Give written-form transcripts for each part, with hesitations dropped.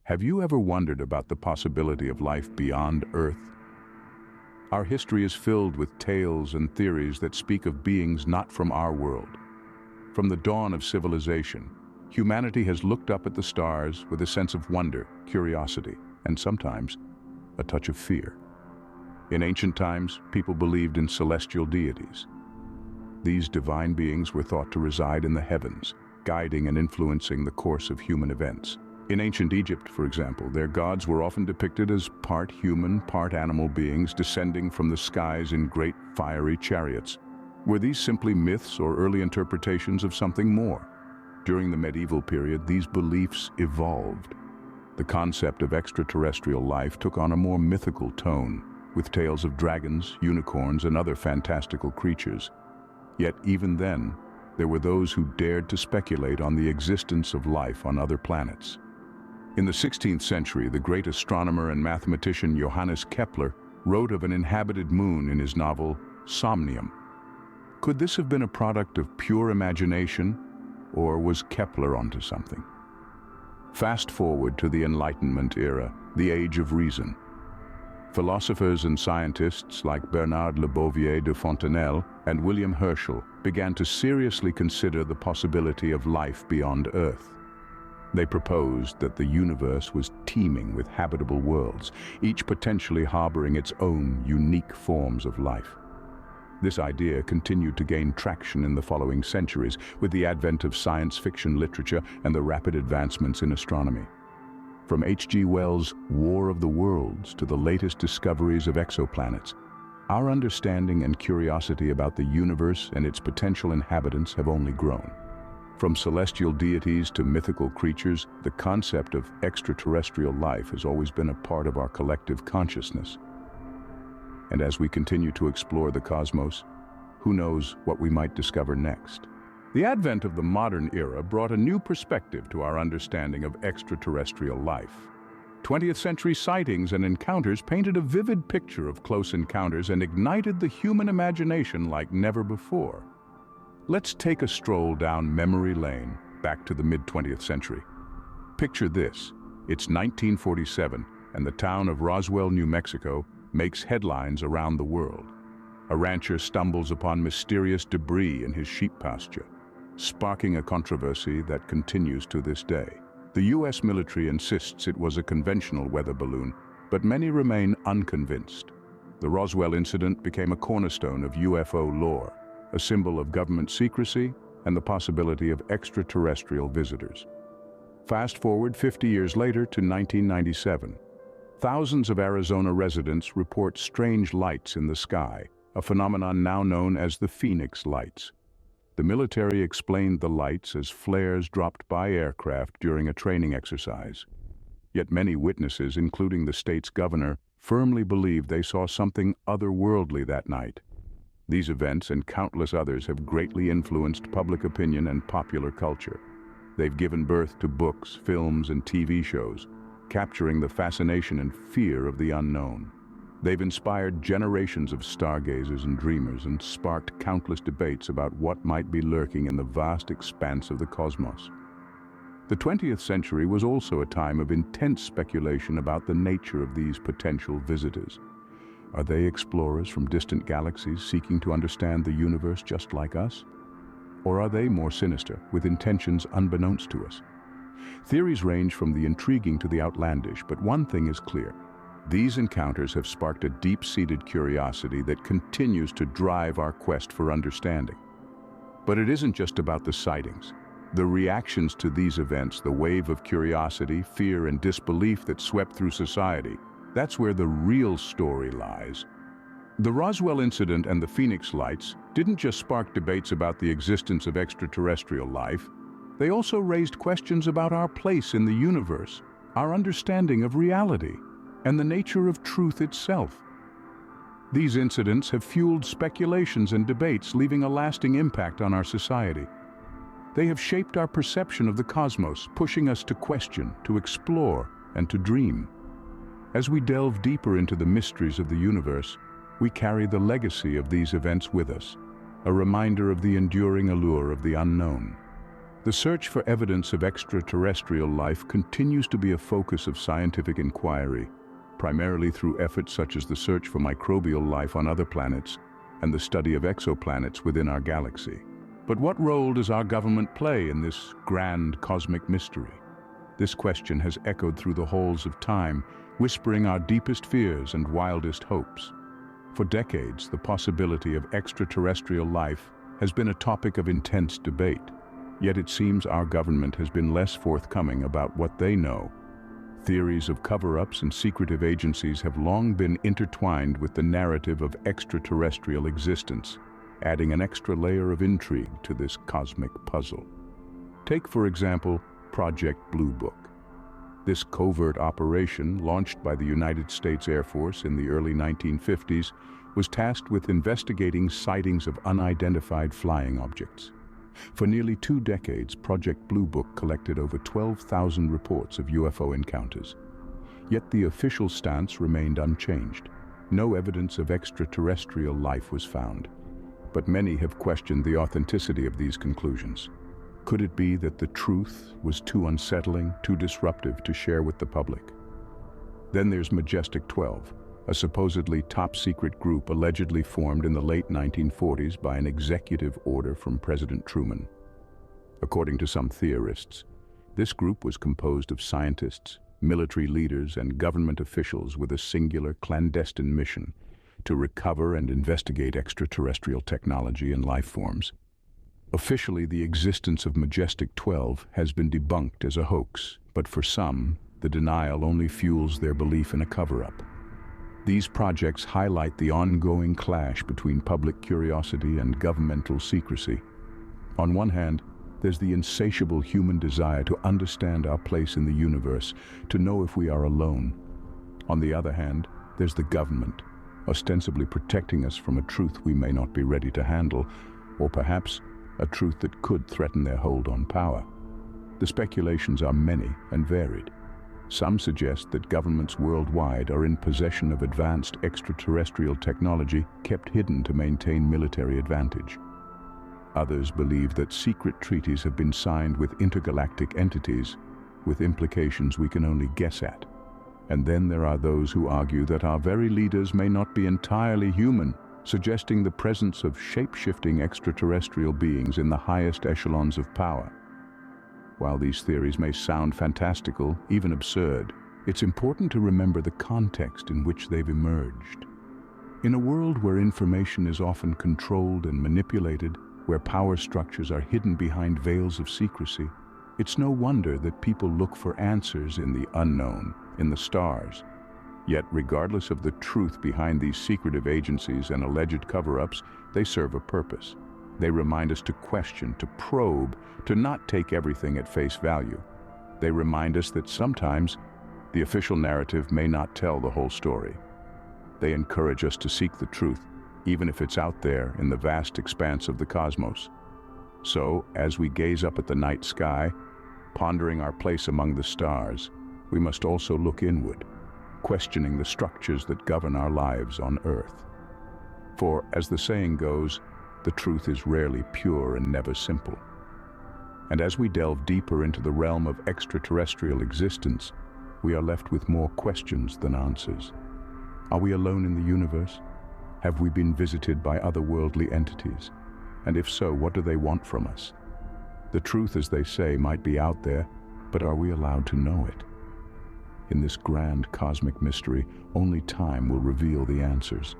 Have you ever wondered about the possibility of life beyond Earth? Our history is filled with tales and theories that speak of beings not from our world. From the dawn of civilization, humanity has looked up at the stars with a sense of wonder, curiosity, and sometimes a touch of fear. In ancient times, people believed in celestial deities. These divine beings were thought to reside in the heavens, guiding and influencing the course of human events. In ancient Egypt, for example, their gods were often depicted as part human, part animal beings descending from the skies in great fiery chariots. Were these simply myths or early interpretations of something more? During the medieval period, these beliefs evolved. The concept of extraterrestrial life took on a more mythical tone, with tales of dragons, unicorns, and other fantastical creatures. Yet even then, there were those who dared to speculate on the existence of life on other planets. In the 16th century, the great astronomer and mathematician Johannes Kepler wrote of an inhabited moon in his novel Somnium. Could this have been a product of pure imagination, or was Kepler onto something? Fast forward to the Enlightenment era, the Age of Reason. Philosophers and scientists like Bernard Le Bovier de Fontenelle and William Herschel began to seriously consider the possibility of life beyond Earth. They proposed that the universe was teeming with habitable worlds, each potentially harboring its own unique forms of life. This idea continued to gain traction in the following centuries with the advent of science fiction literature and the rapid advancements in astronomy. From H.G. Wells' War of the Worlds to the latest discoveries of exoplanets, our understanding and curiosity about the universe and its potential inhabitants have only grown. From celestial deities to mythical creatures, the concept of extraterrestrial life has always been a part of our collective consciousness. And as we continue to explore the cosmos, who knows what we might discover next? The advent of the modern era brought a new perspective to our understanding of extraterrestrial life. 20th century sightings and encounters painted a vivid picture of close encounters and ignited the human imagination like never before. Let's take a stroll down memory lane back to the mid-20th century. Picture this: it's 1947, and the town of Roswell, New Mexico, makes headlines around the world. A rancher stumbles upon mysterious debris in his sheep pasture, sparking a controversy that continues to this day. The U.S. military insists it was a conventional weather balloon, but many remain unconvinced. The Roswell incident became a cornerstone of UFO lore, a symbol of government secrecy and the possibility of extraterrestrial visitors. Fast forward 50 years later to 1997. Thousands of Arizona residents report strange lights in the sky, a phenomenon now known as the Phoenix Lights. The military explained the lights as flares dropped by aircraft during a training exercise. Yet many witnesses, including the state's governor, firmly believed they saw something otherworldly that night. These events and countless others have greatly influenced public opinion and popular culture. They've given birth to books, films, and TV shows, capturing the fascination and fear of the unknown. They've inspired generations of stargazers and dreamers and sparked countless debates about what might be lurking in the vast expanse of the cosmos. The 20th century was also a time of intense speculation about the nature of these potential visitors. Are they explorers from distant galaxies seeking to understand the universe just like us? Or are they more sinister, with intentions unbeknownst to us? Theories range from the intriguing to the outlandish, but one thing is clear. These encounters have sparked a deep-seated curiosity that continues to drive our quest for understanding. But it isn't just about the sightings. The reactions to these events, the wave of curiosity, fear, and disbelief that swept through society, that's where the real story lies. The Roswell incident and the Phoenix Lights didn't just spark debates about the existence of extraterrestrial life. They also raised questions about our place in the universe, our understanding of reality, and the nature of truth itself. These incidents have fueled speculations and debates, leaving a lasting impact on our society. They have shaped our perception of the cosmos, pushing us to question, to explore, and to dream. As we delve deeper into the mysteries of the universe, we carry the legacy of these events with us, a reminder of the enduring allure of the unknown. The search for evidence of extraterrestrial life continues to be a focus of scientific inquiry, primarily through efforts such as the search for microbial life on other planets and the study of exoplanets within our galaxy. But what role does our government play in this grand cosmic mystery? This question has echoed through the halls of time, whispering our deepest fears and wildest hopes. For decades, the possibility of extraterrestrial life has been a topic of intense debate. Yet it seems our government has been less forthcoming about what they know. Theories of cover-ups and secretive agencies have long been intertwined with the narrative of extraterrestrial existence, adding an extra layer of intrigue to this cosmic puzzle. Take, for example, Project Blue Book. This covert operation, launched by the United States Air Force in the early 1950s, was tasked with investigating sightings of unidentified flying objects. For nearly 2 decades, Project Blue Book collected over 12,000 reports of UFO encounters. Yet the official stance remained unchanged. No evidence of extraterrestrial life was found. But many have questioned the authenticity of these conclusions. Could it be that the truth was too unsettling, too disruptive to share with the public? Then there's Majestic 12, a supposedly top-secret group allegedly formed in the late 1940s by an executive order from President Truman. According to some theorists, this group was composed of scientists, military leaders, and government officials with a singular clandestine mission to recover and investigate extraterrestrial technology and life forms. Officially, the existence of Majestic 12 has been debunked as a hoax, but for some, the denial only fuels their belief in a cover-up. These projects highlight the ongoing clash between public curiosity and governmental secrecy. On one hand, there's the insatiable human desire to understand our place in the universe, to know if we are alone. On the other hand, there's the government, ostensibly protecting us from a truth we may not be ready to handle, or perhaps a truth that could threaten their hold on power. The speculations are many and varied. Some suggest that governments worldwide are in possession of advanced extraterrestrial technology kept hidden to maintain military advantage. Others believe that secret treaties have been signed with intergalactic entities, with implications we can only guess at. And then there are those who argue that our very leaders may not be entirely human, suggesting the presence of shape-shifting extraterrestrial beings in the highest echelons of power. While these theories may sound fantastical, even absurd, it's important to remember the context in which they've emerged. In a world where information is often controlled and manipulated, where power structures are hidden behind veils of secrecy, it's no wonder that people look for answers in the unknown, in the stars. Yet, regardless of the truth behind these secretive agencies and alleged cover-ups, they serve a purpose. They remind us to question, to probe, to not take everything at face value. They remind us that sometimes the official narrative may not tell the whole story. They encourage us to seek the truth, even if it's out there in the vast expanse of the cosmos. So, as we gaze up at the night sky, pondering our place among the stars, we must also look inward, questioning the structures that govern our lives on Earth. For, as the saying goes, the truth is rarely pure and never simple. And as we delve deeper into the realm of extraterrestrial existence, we are left with more questions than answers. Are we alone in the universe? Have we been visited by otherworldly entities? And if so, what do they want from us? The truth, as they say, might be out there, but are we allowed to know it? In this grand cosmic mystery, only time will reveal the answers.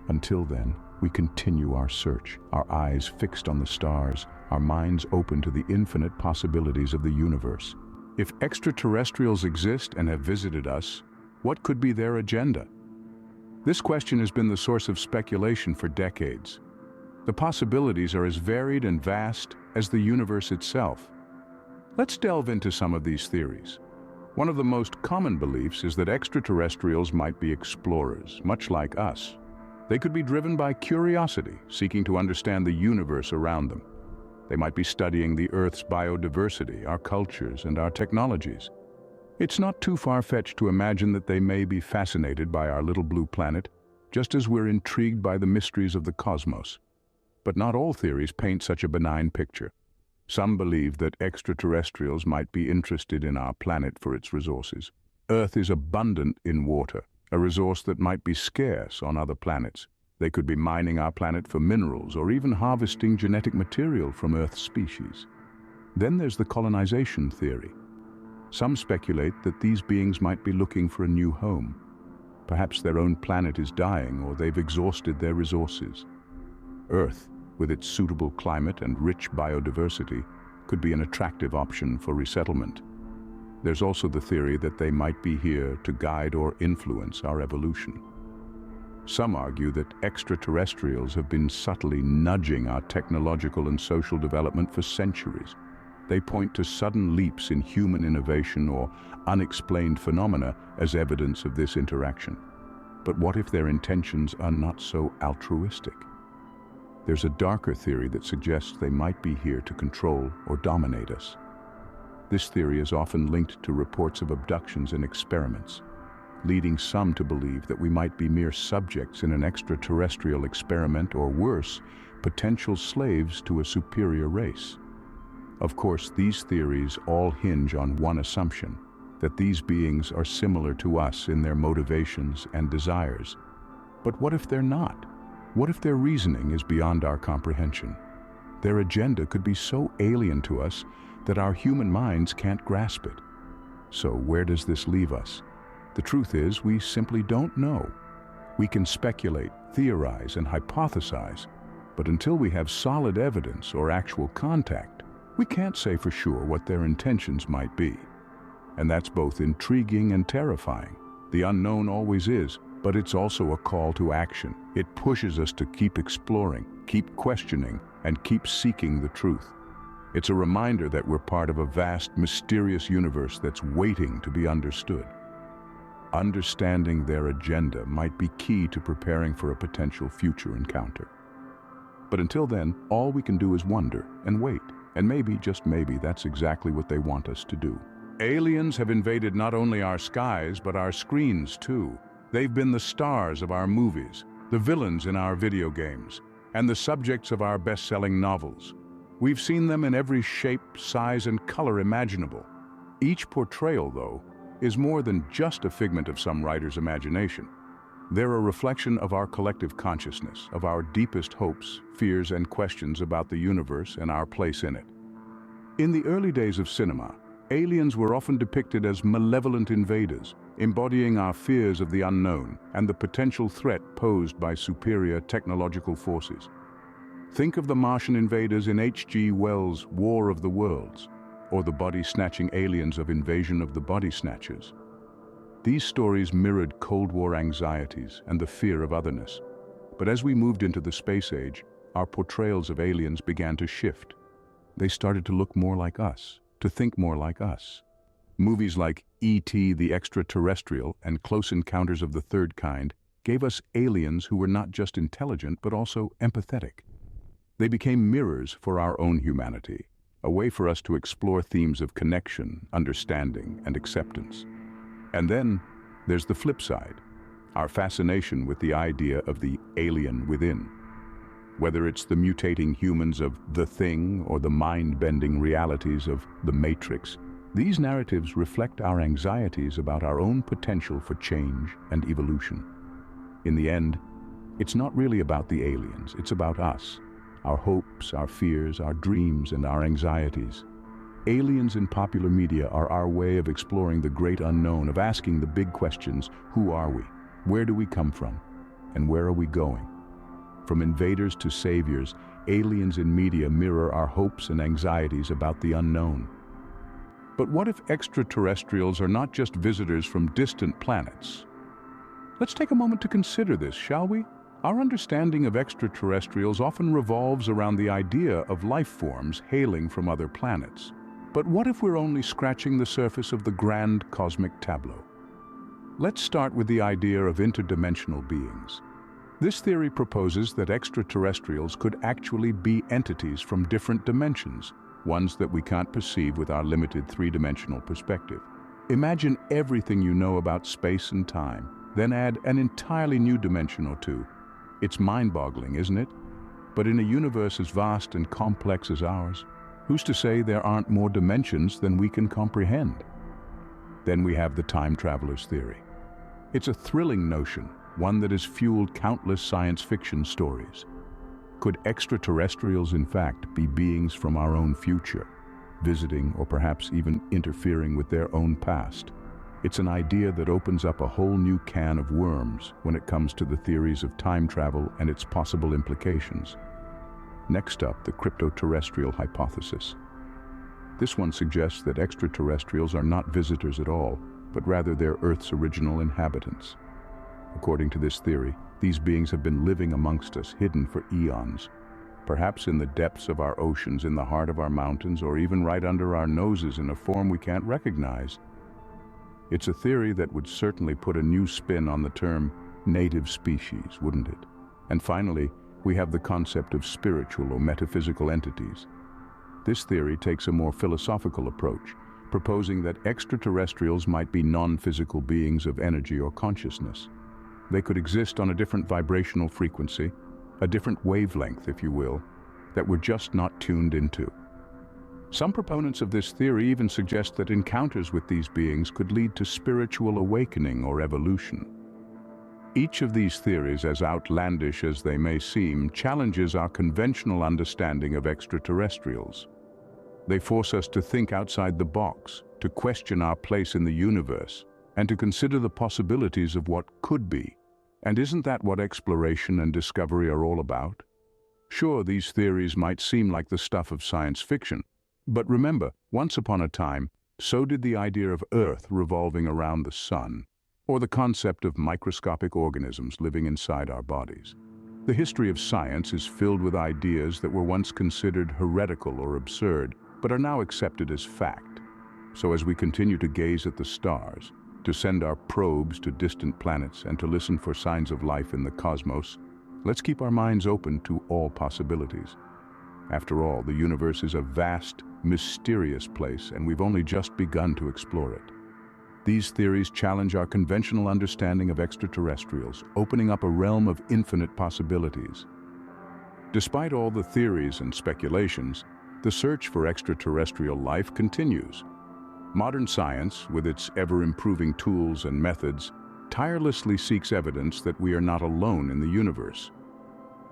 Until then, we continue our search, our eyes fixed on the stars, our minds open to the infinite possibilities of the universe. If extraterrestrials exist and have visited us, what could be their agenda? This question has been the source of speculation for decades. The possibilities are as varied and vast as the universe itself. Let's delve into some of these theories. One of the most common beliefs is that extraterrestrials might be explorers, much like us. They could be driven by curiosity, seeking to understand the universe around them. They might be studying the Earth's biodiversity, our cultures, and our technologies. It's not too far-fetched to imagine that they may be fascinated by our little blue planet, just as we're intrigued by the mysteries of the cosmos. But not all theories paint such a benign picture. Some believe that extraterrestrials might be interested in our planet for its resources. Earth is abundant in water, a resource that might be scarce on other planets. They could be mining our planet for minerals or even harvesting genetic material from Earth's species. Then there's the colonization theory. Some speculate that these beings might be looking for a new home. Perhaps their own planet is dying or they've exhausted their resources. Earth, with its suitable climate and rich biodiversity, could be an attractive option for resettlement. There's also the theory that they might be here to guide or influence our evolution. Some argue that extraterrestrials have been subtly nudging our technological and social development for centuries. They point to sudden leaps in human innovation or unexplained phenomena as evidence of this interaction. But what if their intentions are not so altruistic? There's a darker theory that suggests they might be here to control or dominate us. This theory is often linked to reports of abductions and experiments, leading some to believe that we might be mere subjects in an extraterrestrial experiment or worse, potential slaves to a superior race. Of course, these theories all hinge on one assumption, that these beings are similar to us in their motivations and desires. But what if they're not? What if their reasoning is beyond our comprehension? Their agenda could be so alien to us that our human minds can't grasp it. So where does this leave us? The truth is, we simply don't know. We can speculate, theorize, and hypothesize, but until we have solid evidence or actual contact, we can't say for sure what their intentions might be. And that's both intriguing and terrifying. The unknown always is, but it's also a call to action. It pushes us to keep exploring, keep questioning, and keep seeking the truth. It's a reminder that we're part of a vast, mysterious universe that's waiting to be understood. Understanding their agenda might be key to preparing for a potential future encounter. But until then, all we can do is wonder and wait. And maybe, just maybe, that's exactly what they want us to do. Aliens have invaded not only our skies, but our screens too. They've been the stars of our movies, the villains in our video games, and the subjects of our best-selling novels. We've seen them in every shape, size, and color imaginable. Each portrayal, though, is more than just a figment of some writer's imagination. They're a reflection of our collective consciousness, of our deepest hopes, fears, and questions about the universe and our place in it. In the early days of cinema, aliens were often depicted as malevolent invaders, embodying our fears of the unknown and the potential threat posed by superior technological forces. Think of the Martian invaders in H.G. Wells' War of the Worlds, or the body-snatching aliens of Invasion of the Body Snatchers. These stories mirrored Cold War anxieties and the fear of otherness. But as we moved into the space age, our portrayals of aliens began to shift. They started to look more like us, to think more like us. Movies like E.T. the Extraterrestrial and Close Encounters of the Third Kind gave us aliens who were not just intelligent but also empathetic. They became mirrors for our own humanity, a way for us to explore themes of connection, understanding, and acceptance. And then there's the flip side, our fascination with the idea of the alien within. Whether it's the mutating humans of The Thing or the mind-bending realities of The Matrix, these narratives reflect our anxieties about our own potential for change and evolution. In the end, it's not really about the aliens, it's about us, our hopes, our fears, our dreams, and our anxieties. Aliens in popular media are our way of exploring the great unknown, of asking the big questions: who are we? Where do we come from? And where are we going? From invaders to saviors, aliens in media mirror our hopes and anxieties about the unknown. But what if extraterrestrials are not just visitors from distant planets? Let's take a moment to consider this, shall we? Our understanding of extraterrestrials often revolves around the idea of life forms hailing from other planets. But what if we're only scratching the surface of the grand cosmic tableau? Let's start with the idea of interdimensional beings. This theory proposes that extraterrestrials could actually be entities from different dimensions, ones that we can't perceive with our limited three-dimensional perspective. Imagine everything you know about space and time, then add an entirely new dimension or two. It's mind-boggling, isn't it? But in a universe as vast and complex as ours, Who's to say there aren't more dimensions than we can comprehend? Then we have the time traveler's theory. It's a thrilling notion, one that has fueled countless science fiction stories. Could extraterrestrials, in fact, be beings from our own future, visiting or perhaps even interfering with their own past? It's an idea that opens up a whole new can of worms when it comes to the theories of time travel and its possible implications. Next up, the cryptoterrestrial hypothesis. This one suggests that extraterrestrials are not visitors at all, but rather they're Earth's original inhabitants. According to this theory, these beings have been living amongst us, hidden for eons, perhaps in the depths of our oceans, in the heart of our mountains, or even right under our noses in a form we can't recognize. It's a theory that would certainly put a new spin on the term native species, wouldn't it? And finally, we have the concept of spiritual or metaphysical entities. This theory takes a more philosophical approach, proposing that extraterrestrials might be non-physical beings of energy or consciousness. They could exist on a different vibrational frequency, a different wavelength, if you will, that we're just not tuned into. Some proponents of this theory even suggest that encounters with these beings could lead to spiritual awakening or evolution. Each of these theories, as outlandish as they may seem, challenges our conventional understanding of extraterrestrials. They force us to think outside the box, to question our place in the universe, and to consider the possibilities of what could be. And isn't that what exploration and discovery are all about? Sure, these theories might seem like the stuff of science fiction, but remember, once upon a time, so did the idea of Earth revolving around the sun, or the concept of microscopic organisms living inside our bodies. The history of science is filled with ideas that were once considered heretical or absurd, but are now accepted as fact. So as we continue to gaze at the stars, to send our probes to distant planets, and to listen for signs of life in the cosmos, let's keep our minds open to all possibilities. After all, the universe is a vast, mysterious place, and we've only just begun to explore it. These theories challenge our conventional understanding of extraterrestrials, opening up a realm of infinite possibilities. Despite all the theories and speculations, the search for extraterrestrial life continues. Modern science, with its ever-improving tools and methods, tirelessly seeks evidence that we are not alone in the universe.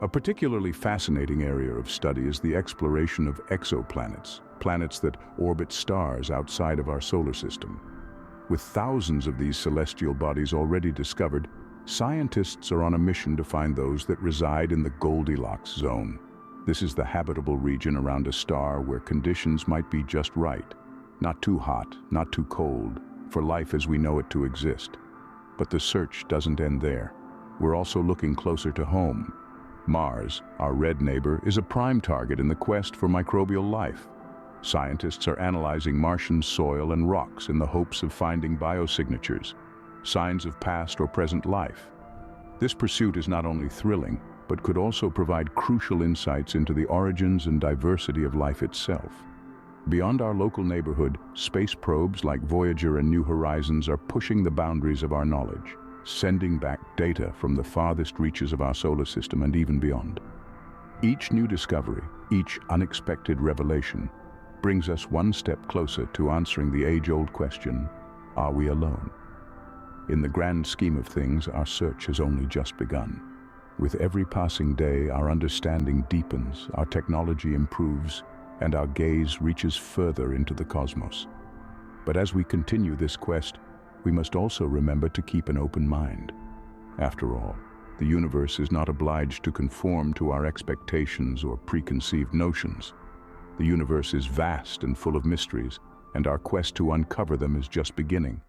A particularly fascinating area of study is the exploration of exoplanets, planets that orbit stars outside of our solar system. With thousands of these celestial bodies already discovered, scientists are on a mission to find those that reside in the Goldilocks zone. This is the habitable region around a star where conditions might be just right. Not too hot, not too cold, for life as we know it to exist. But the search doesn't end there. We're also looking closer to home. Mars, our red neighbor, is a prime target in the quest for microbial life. Scientists are analyzing Martian soil and rocks in the hopes of finding biosignatures, signs of past or present life. This pursuit is not only thrilling, but could also provide crucial insights into the origins and diversity of life itself. Beyond our local neighborhood, space probes like Voyager and New Horizons are pushing the boundaries of our knowledge, sending back data from the farthest reaches of our solar system and even beyond. Each new discovery, each unexpected revelation, brings us one step closer to answering the age-old question, are we alone? In the grand scheme of things, our search has only just begun. With every passing day, our understanding deepens, our technology improves, and our gaze reaches further into the cosmos. But as we continue this quest, we must also remember to keep an open mind. After all, the universe is not obliged to conform to our expectations or preconceived notions. The universe is vast and full of mysteries, and our quest to uncover them is just beginning.